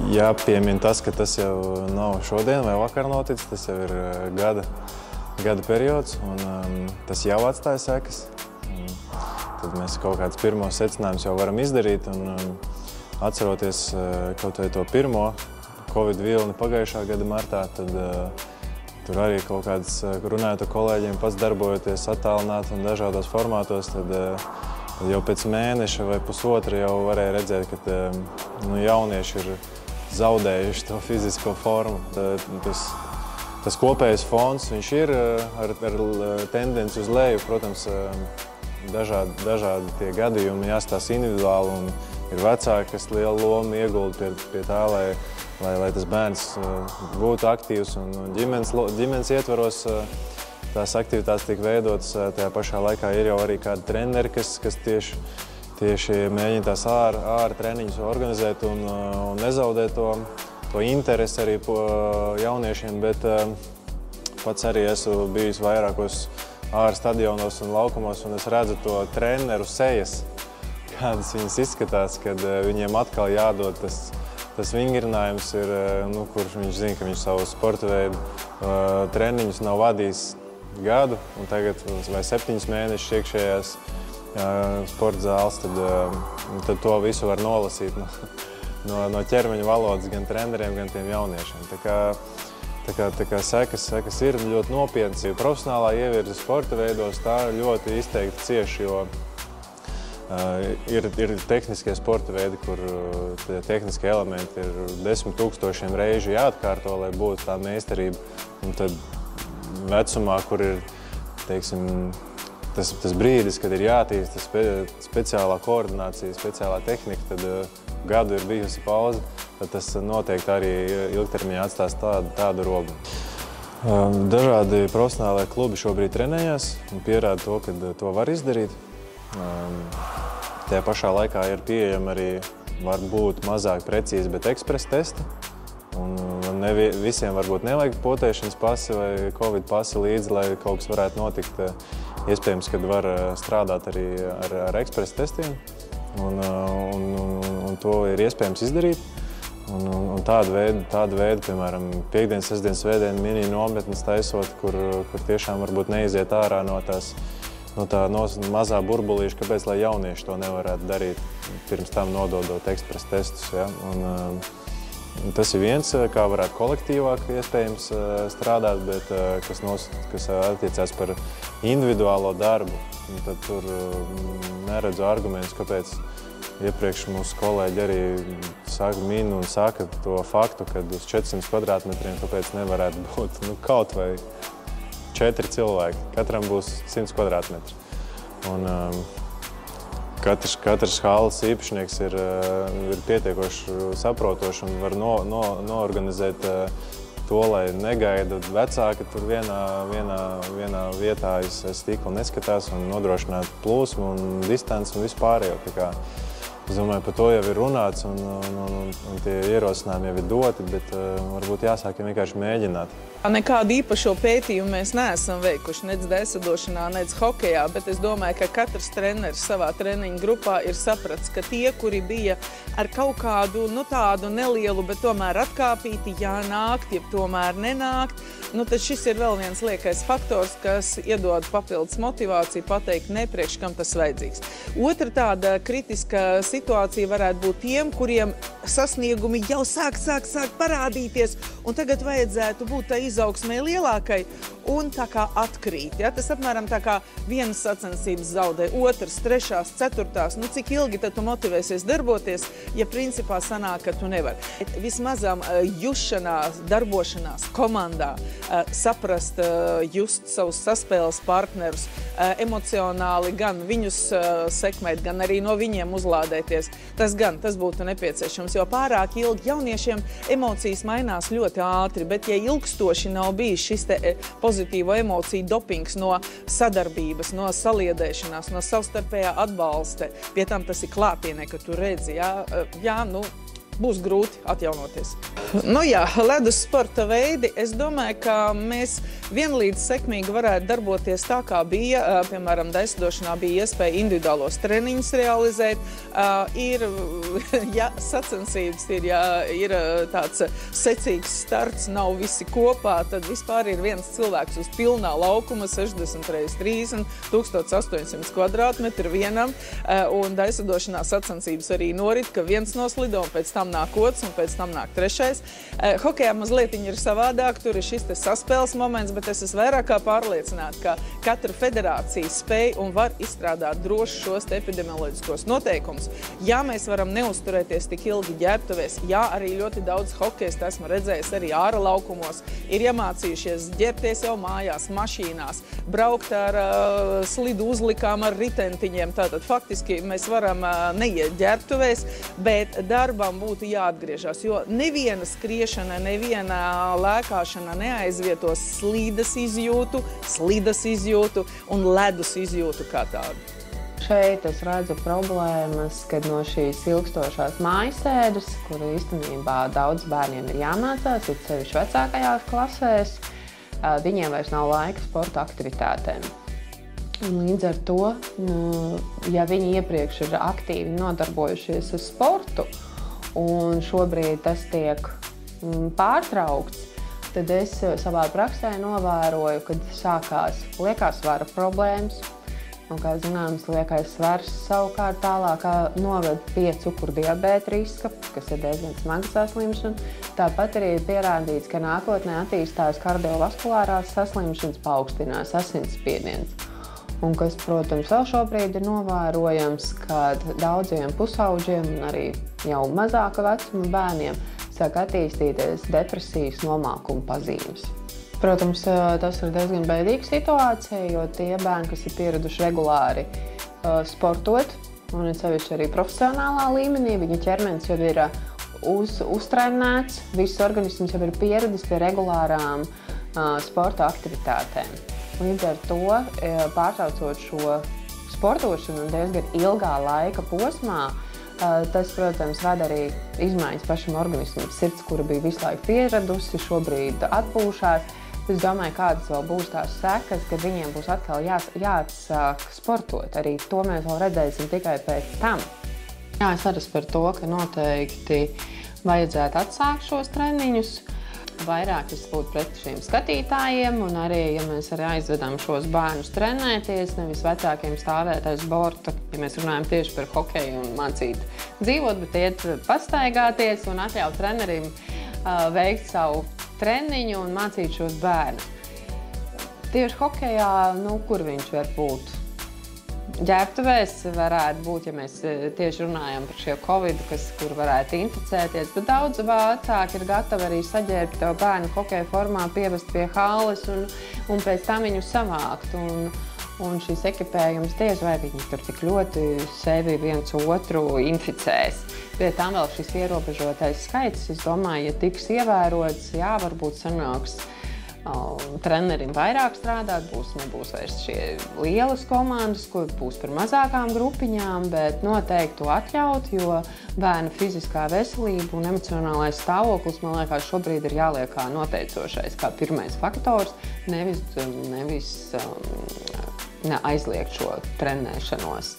Jāpiemina tas, ka tas jau nav šodien vai vakar noticis, tas jau ir gada periods, un tas jau atstāja sekas. Tad mēs kaut kādus pirmos secinājumus jau varam izdarīt, un atceroties kaut vai to pirmo Covid vilni pagājušā gada martā, tad tur arī kaut kādas, runājot ar kolēģiem, pats darbojoties attālināti un dažādos formātos, tad jau pēc mēneša vai pusotra jau varēja redzēt, ka jaunieši ir zaudējuši to fizisko formu. Tas kopējais fons, viņš ir ar tendenci uz leju, protams, dažādi tie gadījumi jāstāsta individuāli, un ir vecāki, kas lielu lomu iegulda pie tā, lai tas bērns būtu aktīvs, un ģimenes ietvaros tās aktivitātes tiek veidotas. Tajā pašā laikā ir jau arī kādi treneri, kas tieši mēģina tās āra treniņus organizēt un nezaudēt to interesi arī jauniešiem, bet pats arī esmu bijis vairākos āra stadionos un laukumos, un es redzu to treneru sejas, kādas viņas izskatās, kad viņiem atkal jādod tas vingrinājums, kur viņš zina, ka viņš savu sporta veidu treniņus nav vadījis gadu, un tagad vai 7 mēnešus iekšējās sporta zāles, tad to visu var nolasīt no ķermeņa valodas gan treneriem, gan tiem jauniešiem. Tā kā sekas ir ļoti nopietnas. Profesionālā ievirze sporta veidos tā ļoti izteikti cieši, jo ir tehniskie sporta veidi, kur tie tehniskie elementi ir 10 000 reižu jāatkārto, lai būtu tā meistarība. Un tad vecumā, kur ir, teiksim, tas brīdis, kad ir jātīsta speciālā koordinācija, speciālā tehnika, tad gadu ir bijusi pauze, tad tas noteikti arī ilgtermiņā atstās tādu robu. Dažādi profesionālai klubi šobrīd trenējās un pierāda to, ka to var izdarīt. Tajā pašā laikā ir pieejami arī varbūt mazāk precīzi, bet ekspresa testi. Un ne visiem varbūt nevajag potēšanas pasi vai Covid pasi līdzi, lai kaut kas varētu notikt. Iespējams, kad var strādāt arī ar ekspresa testiem, un to ir iespējams izdarīt. Un tādu veidu, piemēram, piekdienas, sestdienas, svētdienas mini nometnes taisot, kur tiešām varbūt neiziet ārā no tā mazā burbulīša, kāpēc lai jaunieši to nevarētu darīt, pirms tam nododot ekspresa testus. Ja? Tas ir viens, kā varētu kolektīvāk iespējams strādāt, bet kas attiecās par individuālo darbu, tad tur neredzu argumentus, kāpēc iepriekš mūsu kolēģi arī saka to faktu, ka uz 400 kvadrātmetriem kāpēc nevarētu būt kaut vai 4 cilvēki. Katram būs 100 kvadrātmetri. Un katrs halas īpašnieks ir pietiekoši saprotošs un var noorganizēt to, lai negaida vecāki tur vienā vietā aiz stikla neskatās un nodrošināt plūsmu un distanci un vispārējo. Es domāju, par to jau ir runāts un tie ierosinājumi jau ir doti, bet varbūt jāsāk vienkārši mēģināt. Nekādu īpašo pētījumu mēs neesam veikuši, nec dēsadošanā, nec hokejā, bet es domāju, ka katrs treneris savā treniņu grupā ir sapratis, ka tie, kuri bija ar kaut kādu tādu nelielu, bet tomēr atkāpīti, jānākt, ja tomēr nenākt, tad šis ir vēl viens liekais faktors, kas iedod papildus motivāciju pateikt nepriekš, kam tas vajadzīgs. Otra tāda kritiska situācija varētu būt tiem, kuriem sasniegumi jau sāk parādīties, un tagad vajadzētu būt tā izaugsmē lielākai un tā kā atkrīt. Ja? Tas apmēram tā kā vienas sacensības zaudē, otras, trešās, ceturtās. Cik ilgi tad tu motivēsies darboties, ja principā sanāk, ka tu nevari. Vismazām jušanās, darbošanās komandā, saprast, just savus saspēles partnerus, emocionāli gan viņus sekmēt, gan arī no viņiem uzlādēties. Tas būtu nepieciešams, jo pārāk ilgi jauniešiem emocijas mainās ļoti ātri, bet ja ilgstoši nav bijis šis pozitīvo emociju dopings no sadarbības, no saliedēšanās, no savstarpējā atbalsta, pie tam tas ir klātienē, ka tu redzi, būs grūti atjaunoties. Nu jā, ledus sporta veidi, es domāju, ka mēs vienlīdz sekmīgi varētu darboties tā, kā bija. Piemēram, daislidošanā bija iespēja individuālos treniņus realizēt. Ja sacensības ir tāds secīgs starts, nav visi kopā, tad vispār ir viens cilvēks uz pilnā laukuma, 60 x 30, 1800 kvadrātmetru vienam. Un daislidošanā sacensības arī norit, ka viens noslido, un pēc tam nāk otrs, un pēc tam nāk trešais. Hokejā mazliet ir savādāk, tur ir šis saspēles moments, bet es esmu vairāk kā pārliecināta, ka katra federācija spēj un var izstrādāt droši šos epidemioloģiskos noteikumus. Jā, mēs varam neuzturēties tik ilgi ģērbtuvēs, jā, arī ļoti daudz hokejas, esmu redzējis arī āra laukumos, ir iemācījušies ģērbties jau mājās, mašīnās, braukt ar slidu uzlikām ar ritentiņiem. Tātad faktiski mēs varam neiet ģērbtuvēs, bet darbam būtu jāatgriežas, jo neviena skriešana, neviena lēkāšana neaizvietos slidas izjūtu un ledus izjūtu kā tādu. Šeit es redzu problēmas, kad no šīs ilgstošās mājasēdes, kur īstenībā daudz bērniem ir jāmācās, ir sevišķi vecākajās klasēs, viņiem vairs nav laika sporta aktivitātēm. Un līdz ar to, ja viņi iepriekš ir aktīvi nodarbojušies ar sportu, un šobrīd tas tiek pārtraukts, tad es savā praksē novēroju, kad sākās liekā svara problēmas. Un, kā zināms, liekais svars savukārt tālāk noved pie cukurdiabēta riska, kas ir diezgan smaga saslimšana. Tāpat arī ir pierādīts, ka nākotnē attīstās kardiovaskulārās saslimšanas, paaugstinās asinsspiediens. Un kas, protams, vēl šobrīd ir novērojams, kad daudziem pusauģiem un arī jau mazāka vecuma bērniem sāk attīstīties depresijas nomākuma pazīmes. Protams, tas ir diezgan bēdīga situācija, jo tie bērni, kas ir pieraduši regulāri sportot, un sevišķi arī profesionālā līmenī, viņa ķermenis jau ir uztrenēts, viss organisms jau ir pieradis pie regulārām sporta aktivitātēm. Līdz ar to, pārtraucot šo sportošanu diezgan ilgā laika posmā, tas, protams, rada arī izmaiņas pašam organismam. Sirds, kura bija visu laiku pieradusi, šobrīd atpūšās. Es domāju, kādas vēl būs tās sekas, kad viņiem būs atkal jāatsāk sportot. Arī to mēs vēl redzēsim tikai pēc tam. Jā, es arī par to, ka noteikti vajadzētu atsākt šos treniņus. Vairāk es būtu pret šiem skatītājiem, un arī, ja mēs arī aizvedam šos bērnus trenēties, nevis vecākiem stāvēt aiz borta, ja mēs runājam tieši par hokeju un mācīt dzīvot, bet iet pastaigāties un atļaut trenerim veikt savu treniņu un mācīt šos bērnus. Tieši hokejā, kur viņš var būt? Ģērbtuvēs varētu būt, ja mēs tieši runājam par šo Covid, kur varētu inficēties, bet daudz vecāki ir gatavi arī saģērbt tev bērnu hokeja formā, pievest pie halles un pēc tam viņu savākt. Un šis ekipējums diez vai viņi tur tik ļoti sevi viens otru inficēs. Pie tam vēl šis ierobežotais skaits, es domāju, ja tiks ievērots, jā, varbūt sanāks trenerim vairāk strādāt, nebūs vairs šie lielas komandas, kur būs par mazākām grupiņām, bet noteikti to atļaut, jo bērna fiziskā veselība un emocionālais stāvoklis, man liekas, šobrīd ir jāliek kā noteicošais, kā pirmais faktors, nevis aizliegt šo trenēšanos.